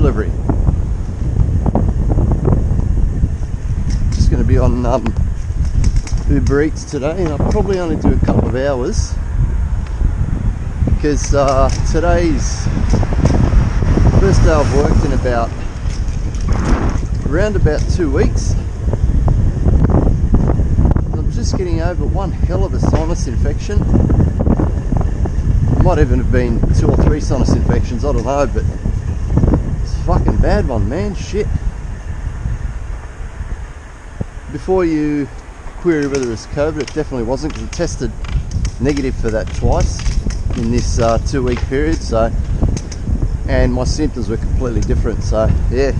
delivery. Just going to be on Uber Eats today, and I'll probably only do a couple of hours because today's first day I've worked in around about 2 weeks. I'm just getting over one hell of a sinus infection. It might even have been 2 or 3 sinus infections, I don't know, but it's a fucking bad one, man. Shit. Before you query whether it's COVID, it definitely wasn't, because I tested negative for that twice in this 2 week period, so, and my symptoms were completely different, so yeah.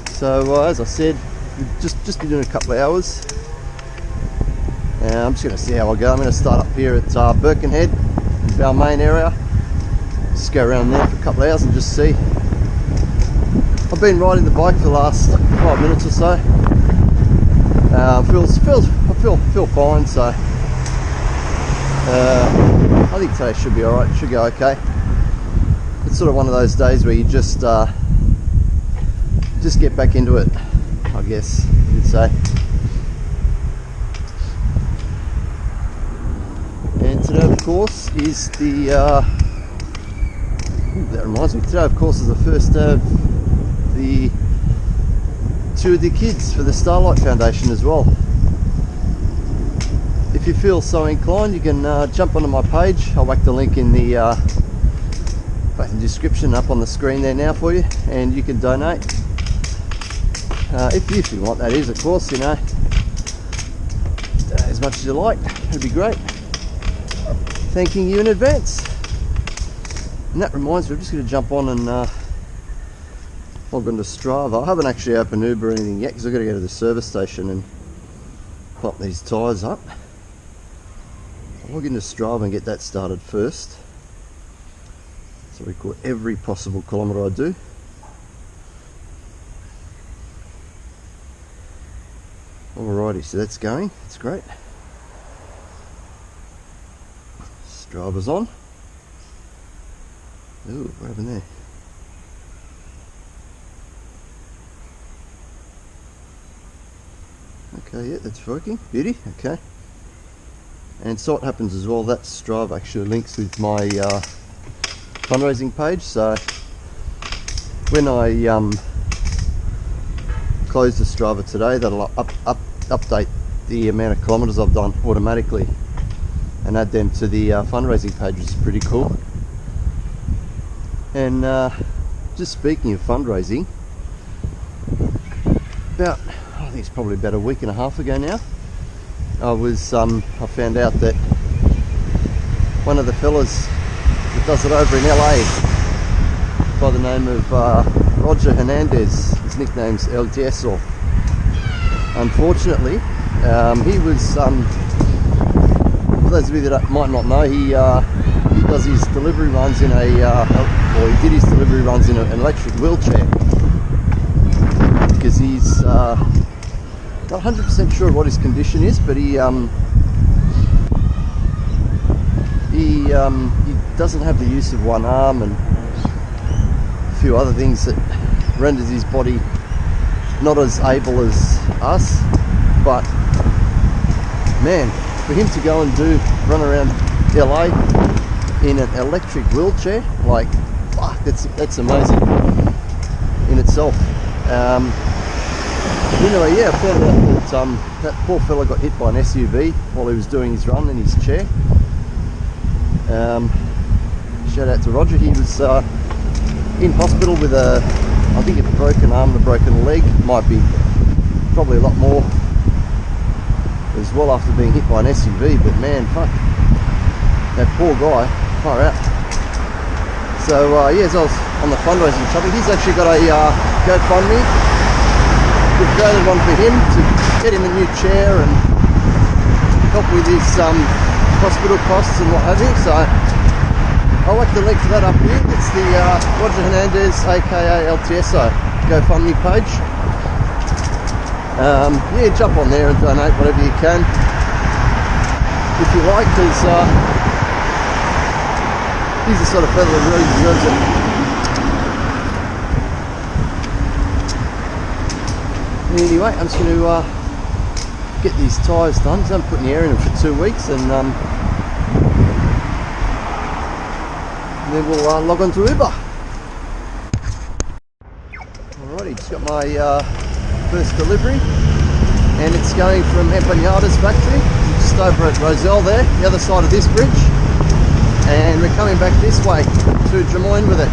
So as I said, just be doing a couple of hours. I'm just going to see how I go. I'm going to start up here at Birkenhead, Balmain area. Just go around there for a couple of hours and just see. I've been riding the bike for the last 5 minutes or so. I feel fine, so I think today should be alright, should go okay. It's sort of one of those days where you just get back into it, I guess you'd say. And today, of course, is the that reminds me, today of course is the first day of the Tour de Kids for the Starlight Foundation as well. If you feel so inclined, you can jump onto my page. I'll whack the link in the description up on the screen there now for you, and you can donate if you want, that is, of course, you know, as much as you like. It'd be great. Thanking you in advance. And that reminds me, I'm just going to jump on and log on to Strava. I haven't actually opened Uber or anything yet because I've got to go to the service station and pump these tyres up. I'll log into Strava and get that started first, so we record every possible kilometre I do. Alrighty, so that's going. That's great. Strava's on. Ooh, what happened there? Okay, yeah, that's working. Beauty, okay. And so what happens as well, that Strava actually links with my fundraising page, so when I close the Strava today, that'll update the amount of kilometres I've done automatically and add them to the fundraising page, which is pretty cool. And just speaking of fundraising, I think it's probably about a week and a half ago now, I found out that one of the fellas that does it over in LA by the name of Roger Hernandez, his nickname's El Tieso. Unfortunately, he was, for those of you that might not know, he does his delivery runs in or he did his delivery runs in an electric wheelchair, because he's not 100% sure what his condition is, but he doesn't have the use of one arm and a few other things that renders his body not as able as us. But man, for him to go and run around LA in an electric wheelchair, like, fuck, that's amazing in itself. Anyway, yeah, I found out that that poor fella got hit by an SUV while he was doing his run in his chair. Shout out to Roger. He was in hospital with I think a broken arm and a broken leg. Might be probably a lot more as well after being hit by an SUV, but man, fuck, that poor guy, far out. So yeah, as I was on the fundraising topic, he's actually got a GoFundMe. We've created one for him to get him a new chair and help with his hospital costs and what have you. So I'll whack the link to that up here. It's the Roger Hernandez, aka El Tieso, GoFundMe page. Yeah, jump on there and donate whatever you can if you like, because He's the sort of fella that really deserves it. Anyway, I'm just going to get these tyres done because I haven't put any air in them for 2 weeks, and then we'll log on to Uber. Alrighty, just got my first delivery, and it's going from Empanada's factory, just over at Rozelle there, the other side of this bridge, and we're coming back this way to Drummoyne with it.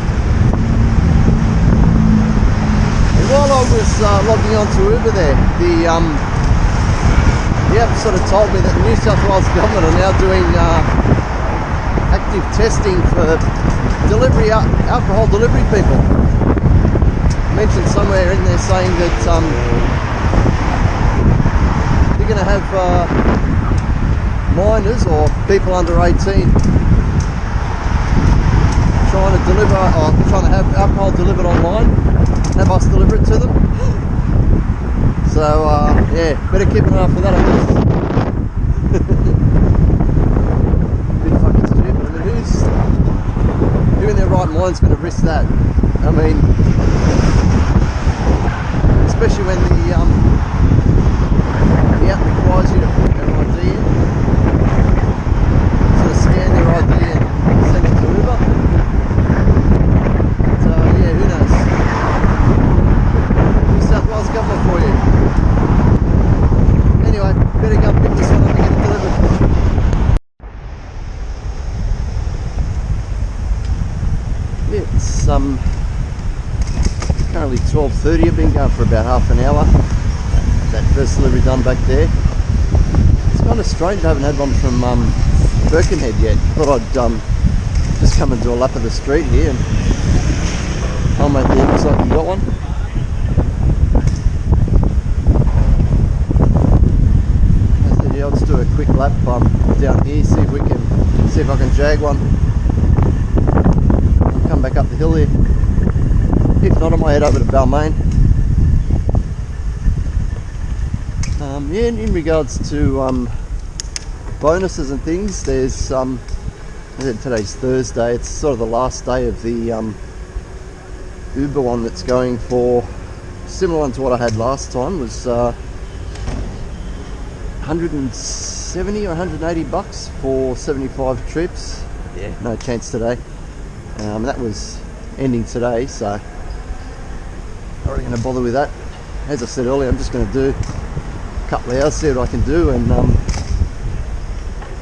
And while I was logging on to Uber there, the app sort of told me that the New South Wales government are now doing active testing for alcohol delivery people. Mentioned somewhere in there saying that they're going to have minors or people under 18 trying to have alcohol delivered online, have us deliver it to them. So yeah, better keep an eye out for that, I guess. Bit fucking stupid. I mean, who in their right mind's going to risk that? I mean, especially when the app requires you to put their ID in, sort of scan their ID and send it to Uber. So yeah, who knows? New South Wales government for you. Anyway, better go pick this one up and get it delivered. Yeah, it's currently 12:30. I've been going for about half an hour. That first delivery done back there. It's kind of strange I haven't had one from Birkenhead yet. Thought I'd just come and do a lap of the street here, and I'll make it looks like you got one. I said, yeah, I'll just do a quick lap down here, see if I can jag one. I'll come back up the hill here. If not, I might head over to Balmain. Yeah, in regards to bonuses and things, there's I said today's Thursday. It's sort of the last day of the Uber one that's going for similar one to what I had last time. Was 170 or 180 bucks for 75 trips. Yeah, no chance today. That was ending today, so I'm not really going to bother with that. As I said earlier, I'm just going to do a couple of hours, see what I can do, and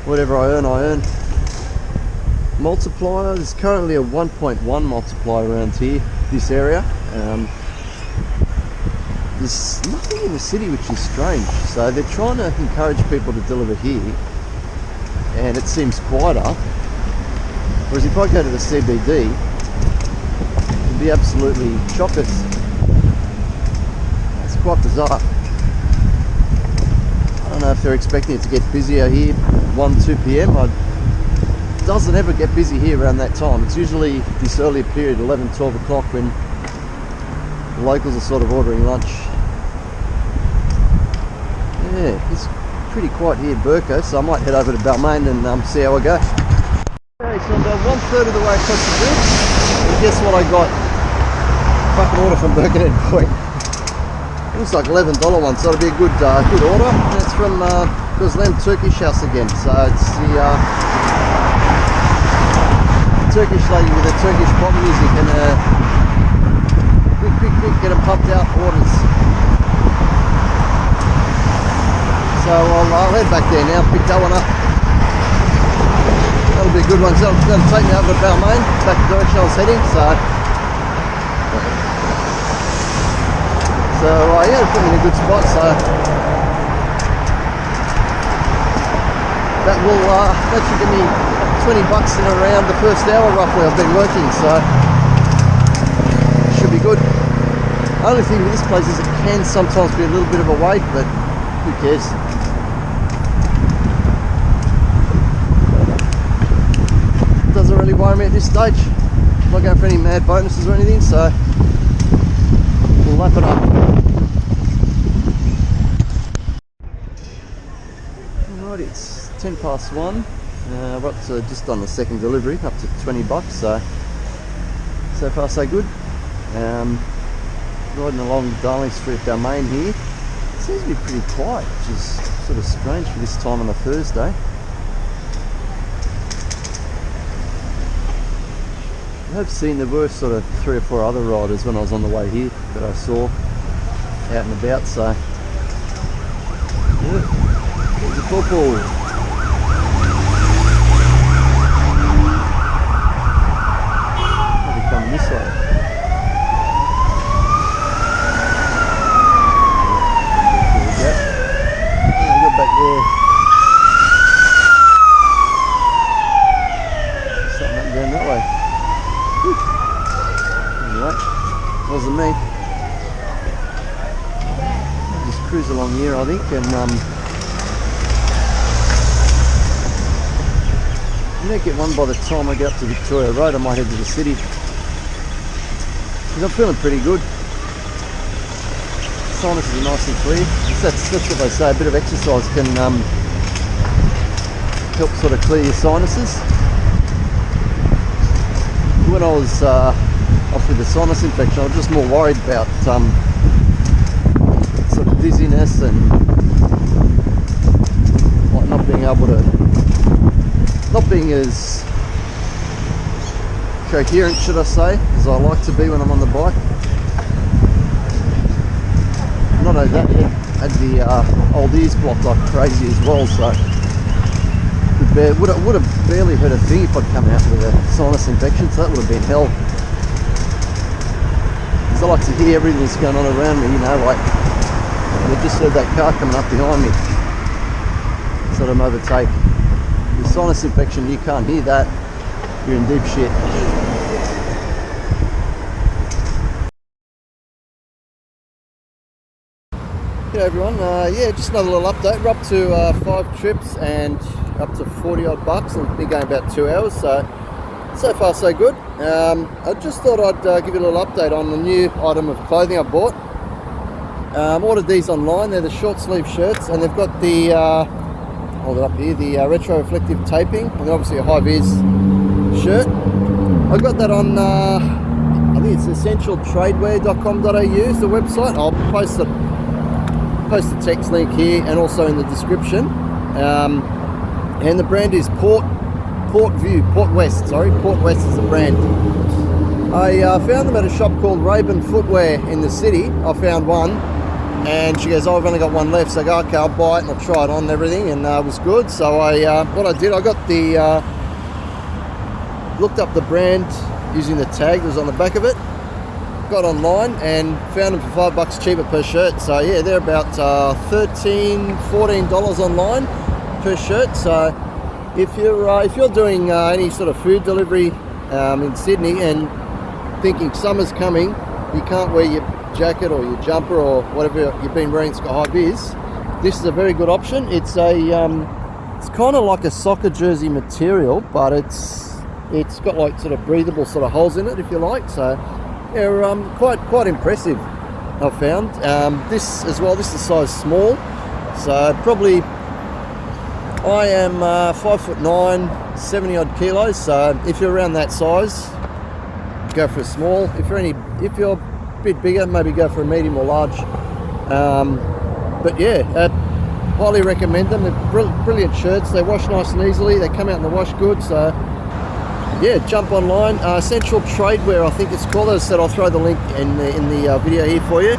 whatever I earn. Multiplier, there's currently a 1.1 multiplier around here, this area. There's nothing in the city, which is strange, so they're trying to encourage people to deliver here, and it seems quieter. Whereas if I go to the CBD, it'd be absolutely chockers. It's quite bizarre. I don't know if they're expecting it to get busier here 1-2 p.m. It doesn't ever get busy here around that time. It's usually this earlier period, 11-12 o'clock, when the locals are sort of ordering lunch. Yeah, it's pretty quiet here at Burko, so I might head over to Balmain and see how I go. Okay, so I'm about 1/3 of the way across the bridge, and guess what I got? Fucking order from Birkenhead Point. It looks like $11 one, so it'll be a good order. And it's from Guzlem Turkish House again. So it's the Turkish lady with the Turkish pop music and quick, get them pumped out orders. So I'll head back there now, pick that one up. That'll be a good one. So it's going to take me over to Balmain, back the direction I was heading. So yeah, it put me in a good spot. So that should give me $20 in around the first hour roughly I've been working. So should be good. The only thing with this place is it can sometimes be a little bit of a wait, but who cares? Doesn't really worry me at this stage. I'm not going for any mad bonuses or anything, so we'll lap it up. Alright, it's 1:10. We're up to just on the second delivery, up to 20 bucks, so far so good. Riding along Darling Street Domain here. It seems to be pretty quiet, which is sort of strange for this time on a Thursday. I have seen there were sort of 3 or 4 other riders when I was on the way here that I saw out and about, so yeah, there's a football. Maybe coming this way. Back there. Something up down that way. Whew. Anyway, wasn't me. Just cruise along here, I think, and I might get one by the time I get up to Victoria Road. I might head to the city because I'm feeling pretty good. Sinuses are nice and clear. That's what they say, a bit of exercise can help sort of clear your sinuses. When I was off with the sinus infection, I was just more worried about sort of dizziness and like not being as coherent, should I say, as I like to be when I'm on the bike. Not only that, yeah, had the old ears blocked like crazy as well, so would have barely hurt a thing if I'd come out with a sinus infection, so that would have been hell. Because I like to hear everything that's going on around me, you know, like I just heard that car coming up behind me, sort of overtake. The sinus infection, you can't hear that, you're in deep shit. G'day everyone, yeah, just another little update. We're up to 5 trips and up to 40 odd bucks, and we've been going about 2 hours, so far so good. I just thought I'd give you a little update on the new item of clothing I bought. Ordered these online. They're the short sleeve shirts, and they've got the hold it up here, the retro reflective taping, and obviously a high vis shirt. I got that on I think it's essentialtradewear.com.au is the website. I'll post the text link here and also in the description. And the brand is Port West is the brand. I found them at a shop called Raven Footwear in the city. I found one, and she goes, oh, I've only got one left, so I go, okay, I'll buy it, and I'll try it on and everything, and it was good. So what I did, I got the looked up the brand using the tag that was on the back of it, got online and found them for $5 cheaper per shirt. So yeah, they're about $13-14 online per shirt. So if you're doing any sort of food delivery in Sydney and thinking summer's coming, you can't wear your jacket or your jumper or whatever you've been wearing that's got high vis, this is a very good option. It's it's kind of like a soccer jersey material, but it's got like sort of breathable sort of holes in it, if you like. So they're quite impressive, I've found. This as well, this is size small, so probably I am 5'9", 70 odd kilos. So if you're around that size, go for a small. If you're a bit bigger, maybe go for a medium or large. But yeah, highly recommend them. They're brilliant shirts. They wash nice and easily. They come out in the wash good. So yeah, jump online. Essential Tradewear, I think it's called. As I said, I'll throw the link in the video here for you,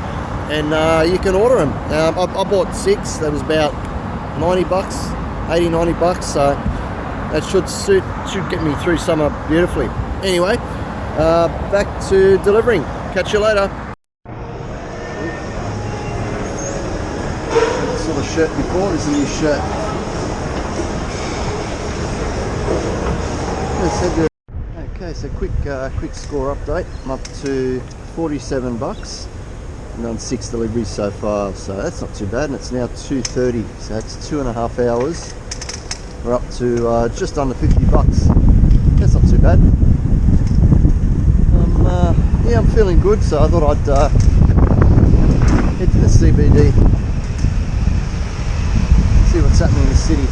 and you can order them. I bought 6. That was about $90, $80-90. So that should get me through summer beautifully. Anyway, back to delivering. Catch you later. Saw the shirt before. This is a new shirt. Okay, so quick score update. I'm up to $47. I've done 6 deliveries so far, so that's not too bad. And it's now 2:30, so that's 2.5 hours. We're up to just under $50. That's not too bad. Yeah, I'm feeling good, so I thought I'd head to the CBD, see what's happening in the city.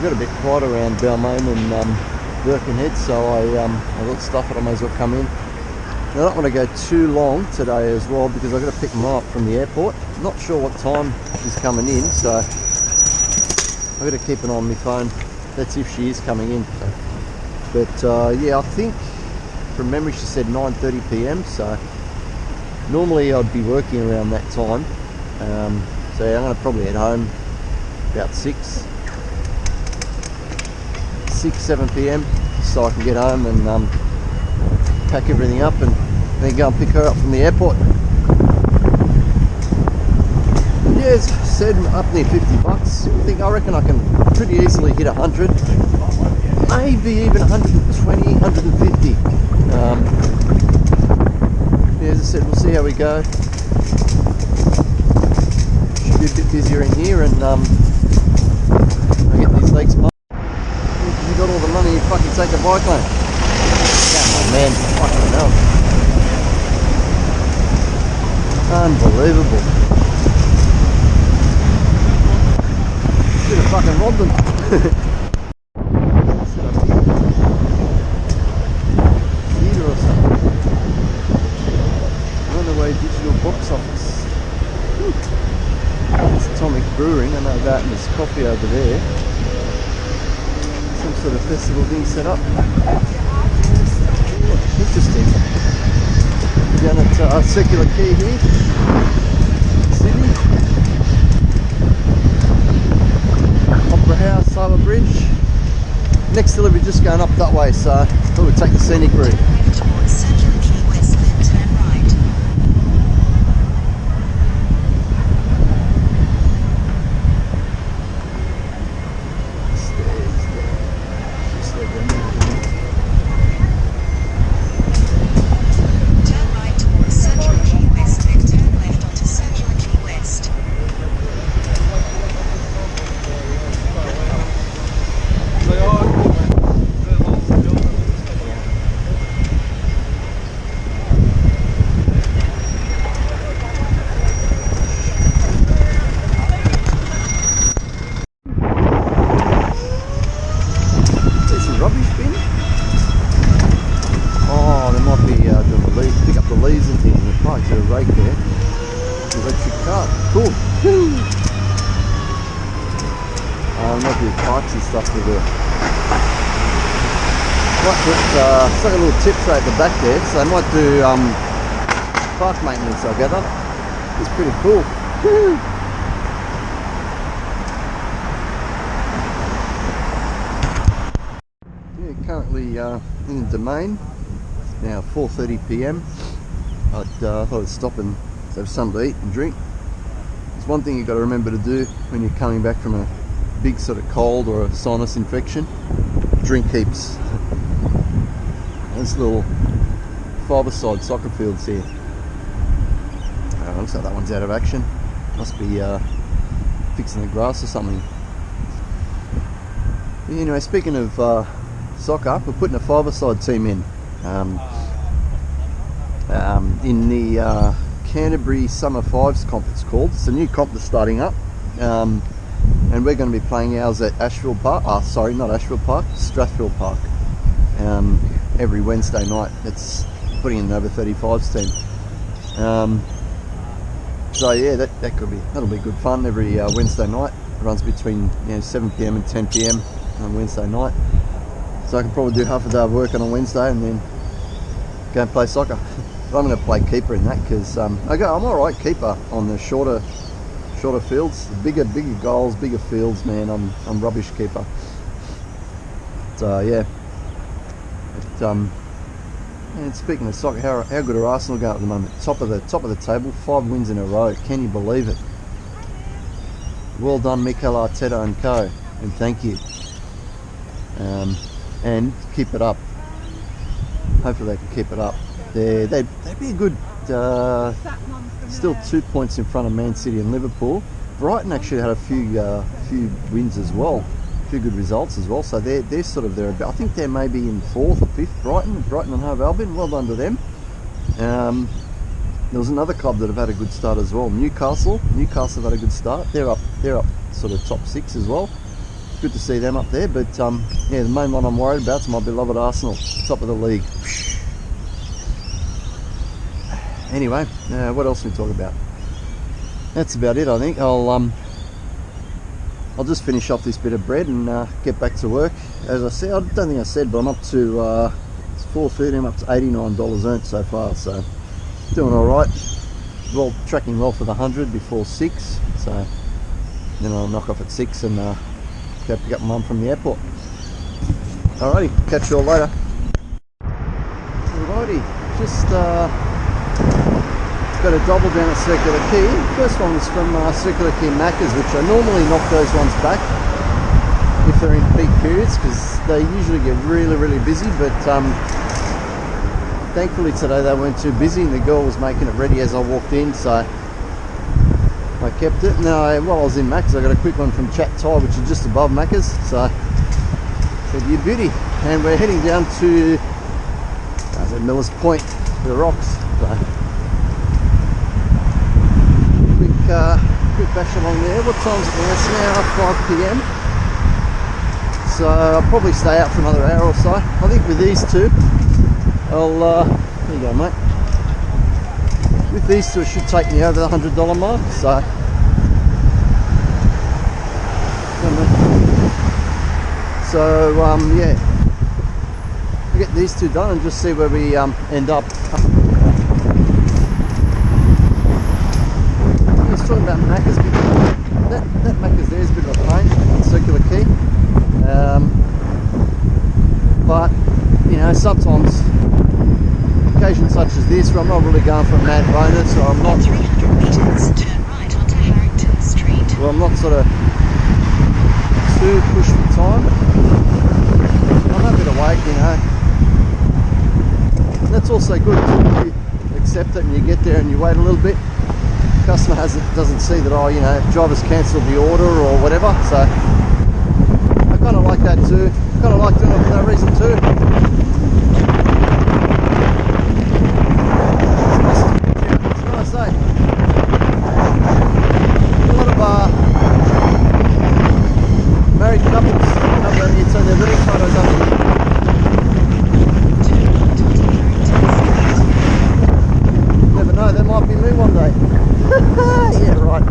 got a bit quiet around Balmain and Birkenhead, so I thought stuff it, I may as well come in. I don't want to go too long today as well because I've got to pick Mum up from the airport. Not sure what time she's coming in, so I've got to keep an eye on my phone. That's if she is coming in. But yeah, I think from memory she said 9:30 p.m. so normally I'd be working around that time. So yeah, I'm going to probably head home about 7 p.m. so I can get home and pack everything up and then go and pick her up from the airport. Yeah, as I said, up near 50 bucks. I reckon I can pretty easily hit 100, maybe even 120, 150. Yeah, as I said, we'll see how we go. Should be a bit busier in here, and I get these legs pumped. You got all the money, you fucking take a bike lane. Come on, man, fucking hell. Unbelievable. Should have fucking robbed them. Theatre or something. Runaway Digital Box Office. It's Atomic Brewing, I know that, and there's coffee over there. Some sort of festival thing set up. Oh, interesting. Down at Circular Quay here, Sydney. Opera House, Harbour Bridge. Next delivery just going up that way, so we'll take the scenic route. It's like a little tip tray at the back there, so they might do park maintenance, I gather. It's pretty cool. Yeah, currently in the Domain. It's now 4:30 p.m. I thought I'd stop and have something to eat and drink. There's one thing you've got to remember to do when you're coming back from a big sort of cold or a sinus infection. Drink heaps. There's little five-a-side soccer fields here. Looks like that one's out of action. Must be fixing the grass or something. Anyway, speaking of soccer, we're putting a five-a-side team in the Canterbury Summer Fives comp, it's called. It's a new comp that's starting up. And we're going to be playing ours at Ashfield Park. Sorry, not Ashfield Park, Strathfield Park. Every Wednesday night. It's putting in an over 35s team. So yeah, that'll be good fun every Wednesday night. It runs between 7 p.m. and 10 p.m. on Wednesday night. So I can probably do half a day of work on a Wednesday and then go and play soccer. But I'm going to play keeper in that because I'm alright keeper on the shorter fields. The bigger goals, bigger fields, man. I'm rubbish keeper. So yeah. And speaking of soccer, how good are Arsenal going at the moment? Top of the table, 5 wins in a row. Can you believe it? Well done, Mikel Arteta and co. And thank you. And keep it up. Hopefully they can keep it up. They'd be a good. Still 2 points in front of Man City and Liverpool. Brighton actually had a few wins as well. Few good results as well, so they're sort of there. I think they're maybe in 4th or 5th. Brighton and Hove Albion, well done to them. There was another club that have had a good start as well. Newcastle have had a good start. They're up sort of top 6 as well. good to see them up there. But yeah, the main one I'm worried about is my beloved Arsenal, top of the league. Anyway, what else can we talk about? That's about it, I think. I'll just finish off this bit of bread and get back to work. As I said, I don't think I said, but I'm up to it's 4:30. I'm up to $89 earned so far, so doing all right. Well, tracking well for the 100 before 6. So then I'll knock off at 6 and go pick up mum from the airport. Alrighty, catch you all later. Alrighty, just got a double down at Circular Quay. First one was from Circular Quay Macca's, which I normally knock those ones back if they're in peak periods, because they usually get really busy, but thankfully today they weren't too busy and the girl was making it ready as I walked in, so I kept it. Now while I was in Macca's I got a quick one from Chat Thai, which is just above Macca's, so I said you beauty, and we're heading down to Millers Point, the rocks. So quick bash along there. What time is it now? It's now 5 PM. So I'll probably stay out for another hour or so. I think with these two, I'll there you go, mate. With these two, it should take me over the $100 mark. So yeah, I'll get these two done and just see where we end up. Talking about Macca's, that Macca's there is a bit of a pain in Circular Quay, but you know, sometimes occasions such as this where I'm not really going for a mad bonus, or I'm not 300 meters, turn right onto Harrington Street. Well, I'm not sort of too pushed for time. I'm happy to wait, you know. And that's also good if you accept it and you get there and you wait a little bit. Customer doesn't see that, oh, you know, driver's cancelled the order or whatever, so I kind of like that too. Kind of like doing it for that reason too. It's nice, eh? A lot of married couples come down here, so their wedding photos up here. Never know, that might be me one day. Yeah, right.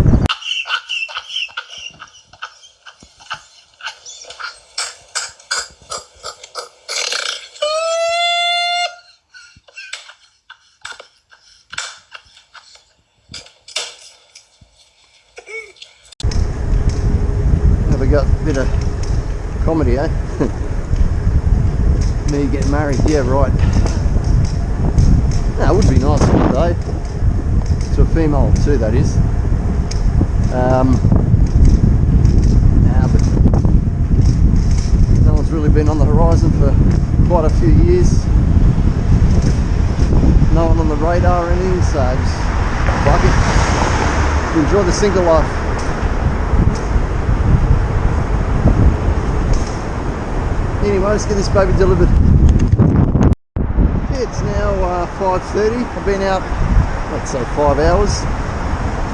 Have we got a bit of comedy, eh? Me getting married, yeah, right. Now, it would be nice one day. To a female too, that is. But no one's really been on the horizon for quite a few years. No one on the radar or anything, so just fuck it. Enjoy the single life. Anyway, let's get this baby delivered. Okay, it's now 5:30. I've been out, let's say 5 hours,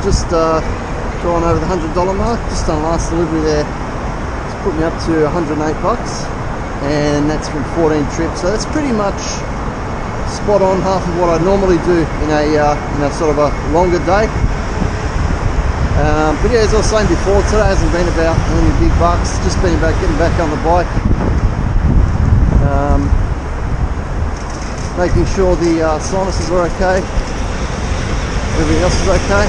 just gone over the $100 mark, just done last delivery there. It's put me up to $108, and that's from 14 trips, so that's pretty much spot on half of what I normally do in a sort of a longer day. But yeah, as I was saying before, today hasn't been about any big bucks, just been about getting back on the bike, making sure the sinuses are okay. Everything else is okay,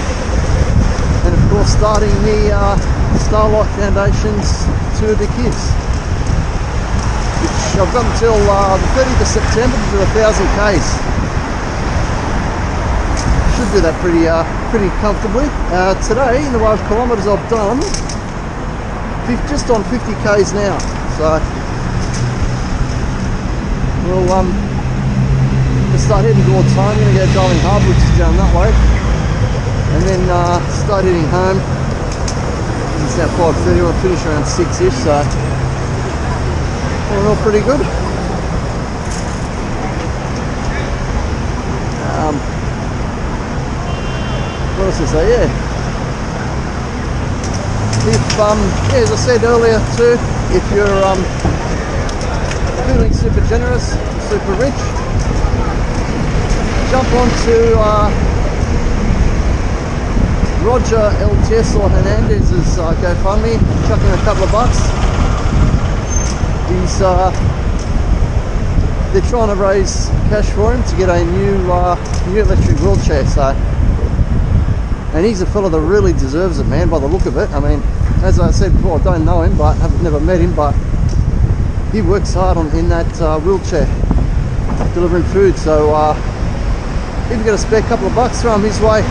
and of course starting the Starlight Foundation's Tour de Kids, which I've got until the 30th of September to do 1,000 Ks. Should do that pretty comfortably. Today, in the way of kilometres I've done, just on 50 Ks now, so we'll start heading towards home. I'm going to go to Darling Harbour, which is down that way, and then start heading home. It's now 5:30, we'll finish around 6ish, so all pretty good. What else to say? Yeah, if yeah, as I said earlier too, if you're feeling super generous, super rich, jump onto Roger El Tieso Hernandez's GoFundMe, chuck in a couple of bucks. He's they're trying to raise cash for him to get a new electric wheelchair. So, and he's a fella that really deserves it, man. By the look of it, I mean, as I said before, I don't know him, but I've never met him, but he works hard in that wheelchair, delivering food. So, if you've got a spare couple of bucks, throw him his way.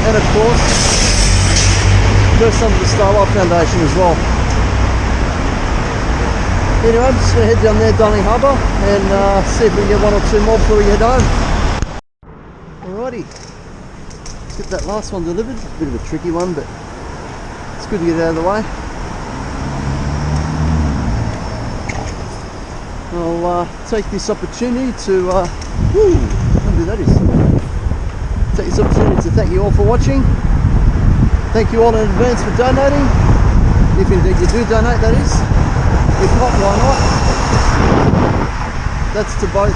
And of course, first some of the Starlight Foundation as well. Anyway, I'm just going to head down there, Darling Harbour, and see if we can get one or two more before we head home. Alrighty, let's get that last one delivered. It's a bit of a tricky one, but it's good to get it out of the way. I'll take this opportunity to, I wonder who that is. Take this opportunity to thank you all for watching. Thank you all in advance for donating, if indeed you do donate, that is. If not, why not? That's to both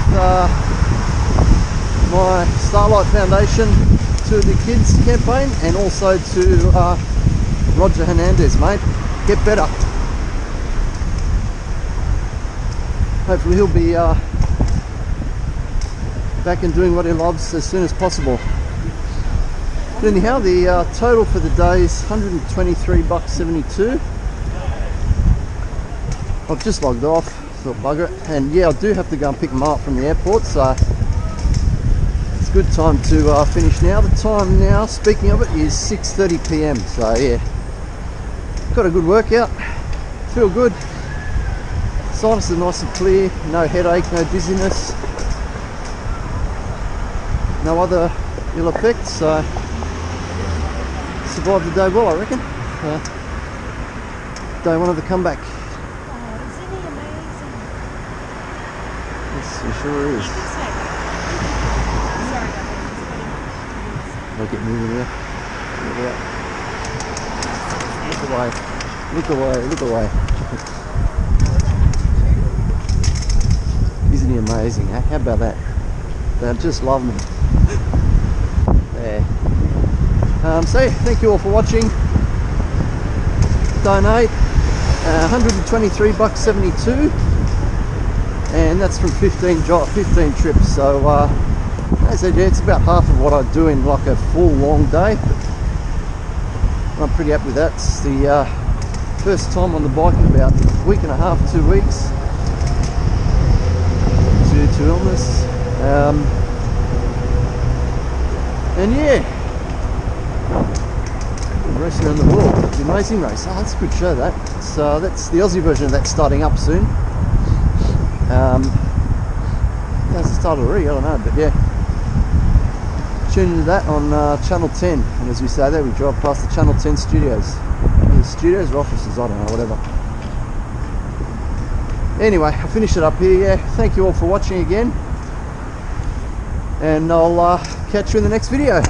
my Starlight Foundation, to the kids campaign, and also to Roger Hernandez, mate. Get better. Hopefully he'll be back and doing what he loves as soon as possible. But anyhow, the total for the day is $123.72. I've just logged off, thought bugger it, and yeah, I do have to go and pick them up from the airport, so it's a good time to finish now. The time now, speaking of it, is 6:30 p.m. So yeah, got a good workout, feel good. Sinus is nice and clear, no headache, no dizziness, no other ill effects, so survived the day well, I reckon. Day one of the comeback. It sure is. I'll get moving here. Look away. Look away. Look away. Isn't he amazing, eh? How about that? They just love me. There. So yeah, thank you all for watching. Donate. $123.72. And that's from 15 trips, so as I said, yeah, it's about half of what I do in like a full long day, but I'm pretty happy with that. It's the first time on the bike in about a week and a half, 2 weeks due to illness, and yeah, racing around the world, the Amazing Race. Oh, that's a good show, that. So that's the Aussie version of that, starting up soon. That's the start already, I don't know, but yeah, tune into that on Channel 10, and as we say there, we drive past the Channel 10 studios, either studios or offices, I don't know, whatever. Anyway, I'll finish it up here. Yeah, thank you all for watching again, and I'll catch you in the next video.